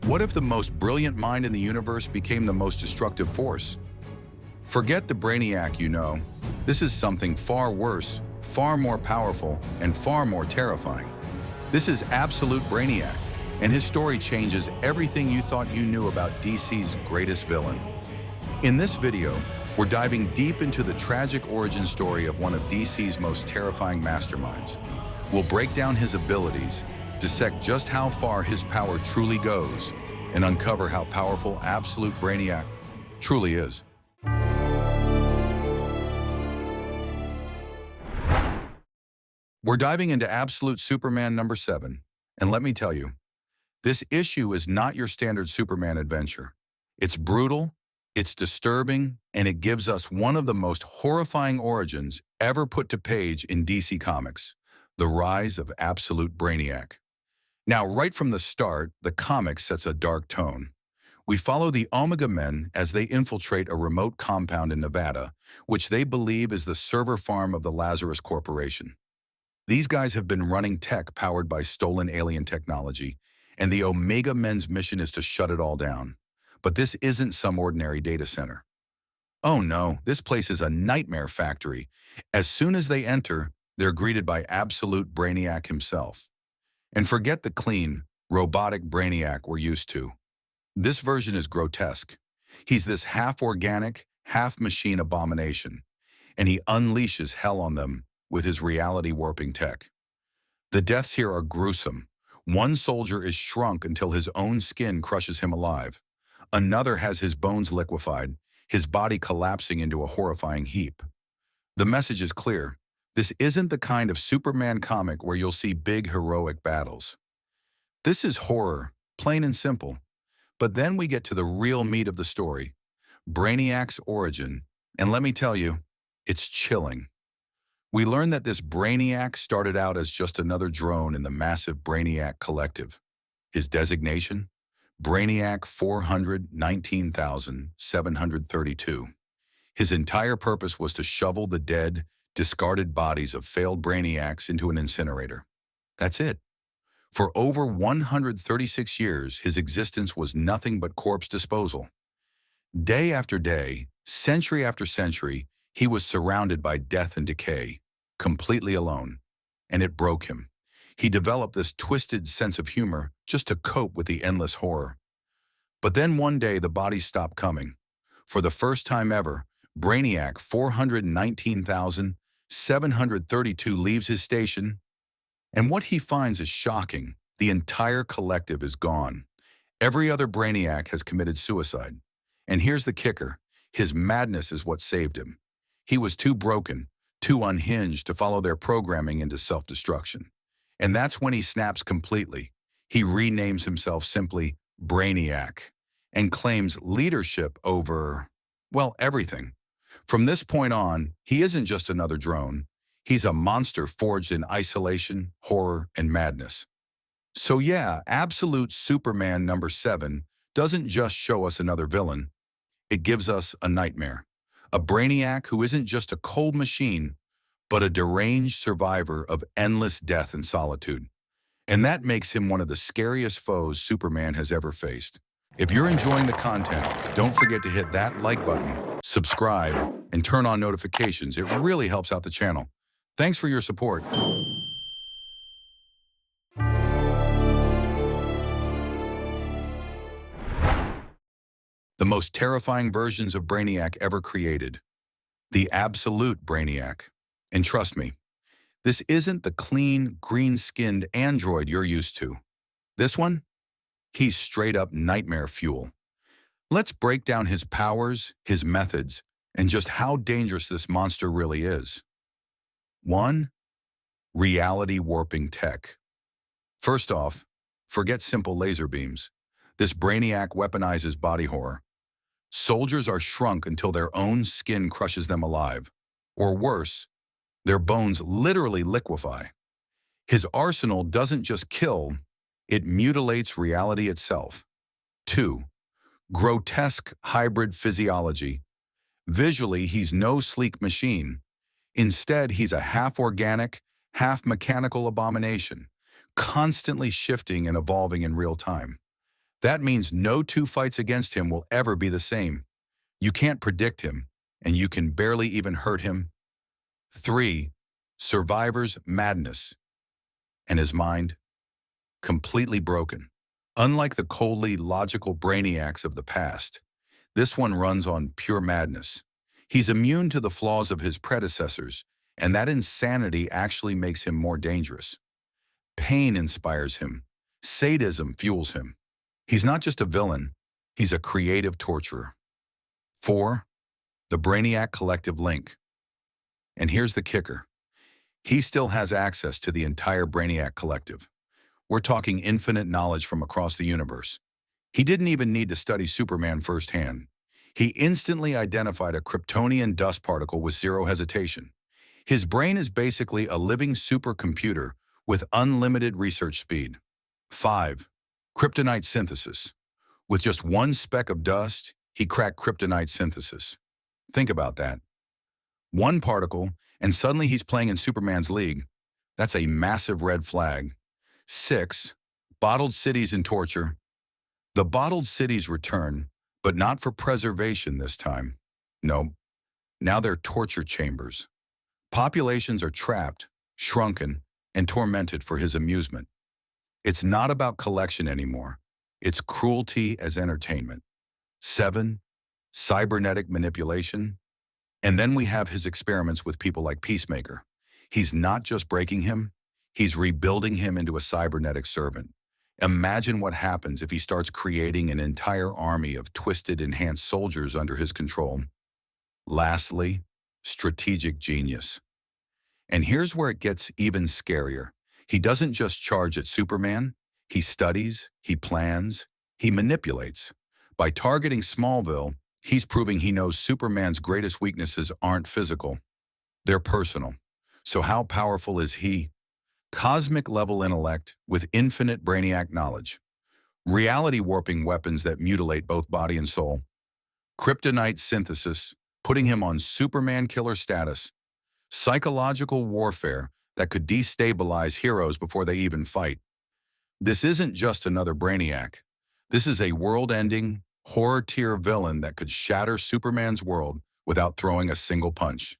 What if the most brilliant mind in the universe became the most destructive force? Forget the Brainiac you know. This is something far worse, far more powerful, and far more terrifying. This is Absolute Braniac, and his story changes everything you thought you knew about DC's greatest villain. In this video, we're diving deep into the tragic origin story of one of DC's most terrifying masterminds. We'll break down his abilities, dissect just how far his power truly goes, and uncover how powerful Absolute Braniac truly is. We're diving into Absolute Superman number 7, and let me tell you, this issue is not your standard Superman adventure. It's brutal, it's disturbing, and it gives us one of the most horrifying origins ever put to page in DC Comics, the rise of Absolute Braniac. Now, right from the start, the comic sets a dark tone. We follow the Omega Men as they infiltrate a remote compound in Nevada, which they believe is the server farm of the Lazarus Corporation. These guys have been running tech powered by stolen alien technology, and the Omega Men's mission is to shut it all down. But this isn't some ordinary data center. Oh no, this place is a nightmare factory. As soon as they enter, they're greeted by Absolute Braniac himself. And forget the clean, robotic Brainiac we're used to. This version is grotesque. He's this half-organic, half-machine abomination, and he unleashes hell on them with his reality-warping tech. The deaths here are gruesome. One soldier is shrunk until his own skin crushes him alive. Another has his bones liquefied, his body collapsing into a horrifying heap. The message is clear. This isn't the kind of Superman comic where you'll see big heroic battles. This is horror, plain and simple. But then we get to the real meat of the story, Brainiac's origin, and let me tell you, it's chilling. We learn that this Brainiac started out as just another drone in the massive Brainiac collective. His designation? Brainiac 419,732. His entire purpose was to shovel the dead, discarded bodies of failed Brainiacs into an incinerator. That's it. For over 136 years, his existence was nothing but corpse disposal. Day after day, century after century, he was surrounded by death and decay, completely alone, and it broke him. He developed this twisted sense of humor just to cope with the endless horror. But then one day the bodies stopped coming. For the first time ever, Brainiac 419,732 leaves his station, and what he finds is shocking. The entire collective is gone. Every other Brainiac has committed suicide. And here's the kicker. His madness is what saved him. He was too broken, too unhinged to follow their programming into self-destruction. And that's when he snaps completely. He renames himself simply Brainiac and claims leadership over, well, everything. From this point on, he isn't just another drone. He's a monster forged in isolation, horror, and madness. So yeah, Absolute Superman number 7 doesn't just show us another villain. It gives us a nightmare. A Brainiac who isn't just a cold machine, but a deranged survivor of endless death and solitude. And that makes him one of the scariest foes Superman has ever faced. If you're enjoying the content, don't forget to hit that like button, subscribe, and turn on notifications. It really helps out the channel. Thanks for your support. The most terrifying versions of Brainiac ever created. The Absolute Braniac. And trust me, this isn't the clean, green-skinned android you're used to. This one? He's straight-up nightmare fuel. Let's break down his powers, his methods, and just how dangerous this monster really is. 1. Reality-warping tech. First off, forget simple laser beams. This Brainiac weaponizes body horror. Soldiers are shrunk until their own skin crushes them alive. Or worse, their bones literally liquefy. His arsenal doesn't just kill, it mutilates reality itself. 2. Grotesque hybrid physiology. Visually, he's no sleek machine. Instead, he's a half-organic, half-mechanical abomination, constantly shifting and evolving in real time. That means no two fights against him will ever be the same. You can't predict him, and you can barely even hurt him. 3. Survivor's madness. And his mind? Completely broken. Unlike the coldly logical brainiacs of the past, this one runs on pure madness. He's immune to the flaws of his predecessors, and that insanity actually makes him more dangerous. Pain inspires him. Sadism fuels him. He's not just a villain, he's a creative torturer. 4. The Brainiac Collective Link. And here's the kicker. He still has access to the entire Brainiac Collective. We're talking infinite knowledge from across the universe. He didn't even need to study Superman firsthand. He instantly identified a Kryptonian dust particle with zero hesitation. His brain is basically a living supercomputer with unlimited research speed. 5. Kryptonite synthesis. With just one speck of dust, he cracked kryptonite synthesis. Think about that. One particle, and suddenly he's playing in Superman's league. That's a massive red flag. 6. Bottled cities in torture. The bottled cities return, but not for preservation this time. No, now they're torture chambers. Populations are trapped, shrunken, and tormented for his amusement. It's not about collection anymore. It's cruelty as entertainment. 7. Cybernetic manipulation. And then we have his experiments with people like Peacemaker. He's not just breaking him, he's rebuilding him into a cybernetic servant. Imagine what happens if he starts creating an entire army of twisted, enhanced soldiers under his control. Lastly, strategic genius. And here's where it gets even scarier. He doesn't just charge at Superman. He studies, he plans, he manipulates. By targeting Smallville, he's proving he knows Superman's greatest weaknesses aren't physical. They're personal. So how powerful is he? Cosmic-level intellect with infinite Brainiac knowledge. Reality-warping weapons that mutilate both body and soul. Kryptonite synthesis, putting him on Superman killer status. Psychological warfare that could destabilize heroes before they even fight. This isn't just another Brainiac. This is a world-ending, horror-tier villain that could shatter Superman's world without throwing a single punch.